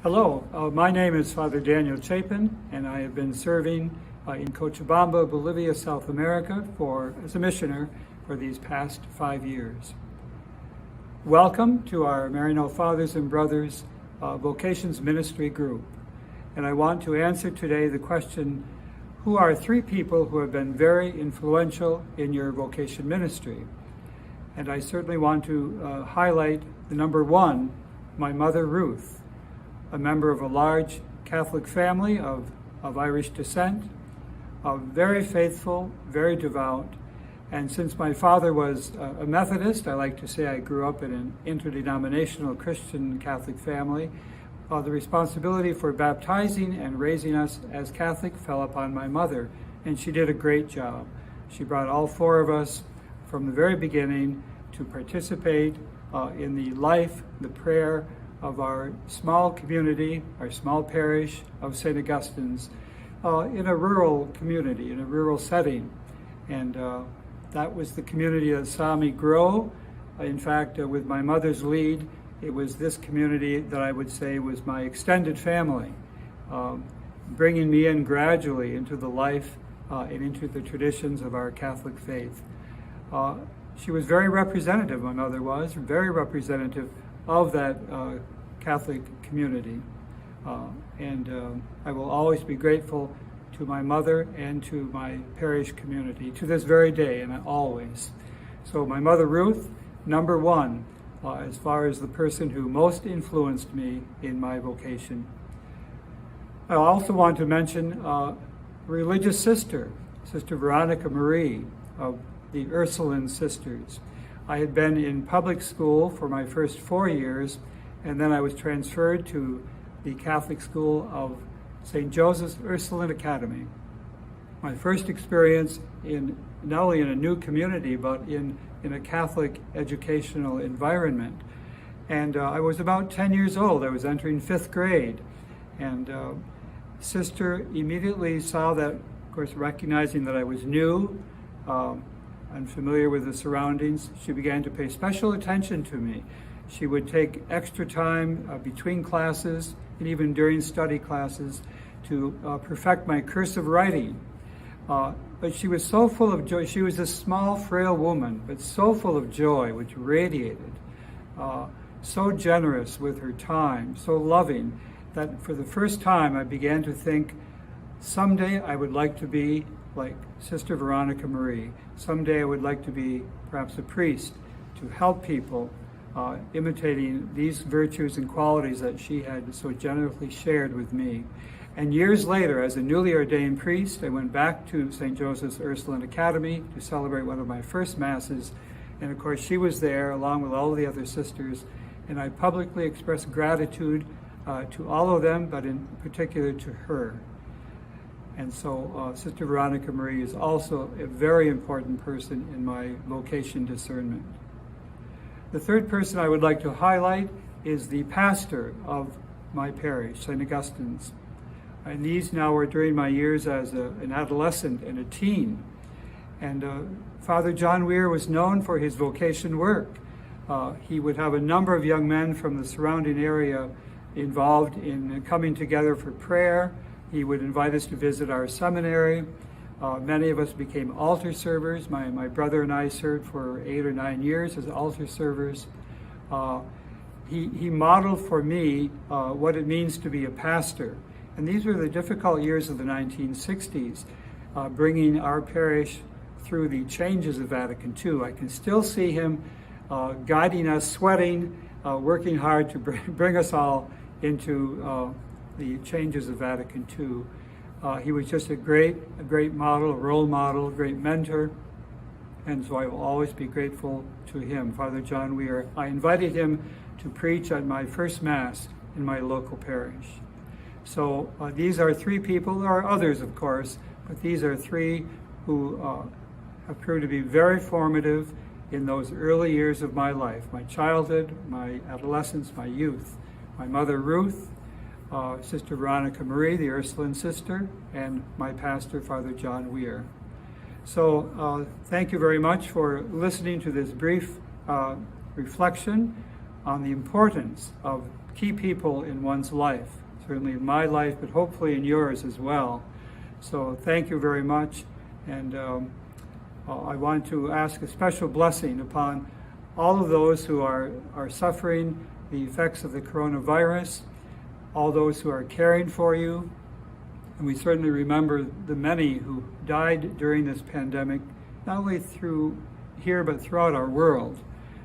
Hello, my name is Father Daniel Chapin, and I have been serving in Cochabamba, Bolivia, South America as a missionary for these past 5 years. Welcome to our Maryknoll Fathers and Brothers Vocations Ministry Group. And I want to answer today the question, who are 3 people who have been very influential in your vocation ministry? And I certainly want to highlight the number 1, my mother Ruth, a member of a large Catholic family of Irish descent, very faithful, very devout. And since my father was a Methodist, I like to say I grew up in an interdenominational Christian Catholic family, the responsibility for baptizing and raising us as Catholic fell upon my mother, and she did a great job. She brought all 4 of us from the very beginning to participate in the life, the prayer of our small community, our small parish of St. Augustine's, in a rural community, in a rural setting. And that was the community that saw me grow. In fact, with my mother's lead, it was this community that I would say was my extended family, bringing me in gradually into the life and into the traditions of our Catholic faith. She was very representative, my mother was, very representative of that Catholic community. And I will always be grateful to my mother and to my parish community to this very day, and always. So my mother Ruth, number 1, as far as the person who most influenced me in my vocation. I also want to mention a religious sister, Sister Veronica Marie of the Ursuline Sisters. I had been in public school for my first 4 years, and then I was transferred to the Catholic school of St. Joseph's Ursuline Academy. My first experience not only in a new community, but in a Catholic educational environment. And I was about 10 years old. I was entering 5th grade. And Sister immediately saw that, of course, recognizing that I was new, unfamiliar with the surroundings, she began to pay special attention to me. She would take extra time between classes and even during study classes to perfect my cursive writing. But she was so full of joy. She was a small, frail woman, but so full of joy, which radiated. So generous with her time, so loving, that for the first time I began to think, someday I would like to be like Sister Veronica Marie. Someday I would like to be perhaps a priest to help people, imitating these virtues and qualities that she had so generously shared with me. And years later, as a newly ordained priest, I went back to St. Joseph's Ursuline Academy to celebrate one of my first masses. And of course, she was there along with all the other sisters. And I publicly expressed gratitude to all of them, but in particular to her. And so Sister Veronica Marie is also a very important person in my vocation discernment. The third person I would like to highlight is the pastor of my parish, St. Augustine's. And these now were during my years as an adolescent and a teen. And Father John Weir was known for his vocation work. He would have a number of young men from the surrounding area involved in coming together for prayer. He would invite us to visit our seminary. Many of us became altar servers. My brother and I served for 8 or 9 years as altar servers. He modeled for me what it means to be a pastor. And these were the difficult years of the 1960s, bringing our parish through the changes of Vatican II. I can still see him guiding us, sweating, working hard to bring us all into the changes of Vatican II. He was just a great model, a role model, a great mentor, and so I will always be grateful to him, Father John Weir. I invited him to preach at my first Mass in my local parish. So these are 3 people. There are others, of course, but these are 3 who have proved to be very formative in those early years of my life, my childhood, my adolescence, my youth. My mother Ruth, Sister Veronica Marie, the Ursuline sister, and my pastor, Father John Weir. So thank you very much for listening to this brief reflection on the importance of key people in one's life, certainly in my life, but hopefully in yours as well. So thank you very much, and I want to ask a special blessing upon all of those who are suffering the effects of the coronavirus, all those who are caring for you, and we certainly remember the many who died during this pandemic, not only through here but throughout our world.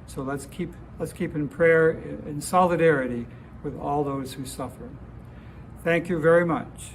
So let's keep in prayer, in solidarity with all those who suffer. Thank you very much.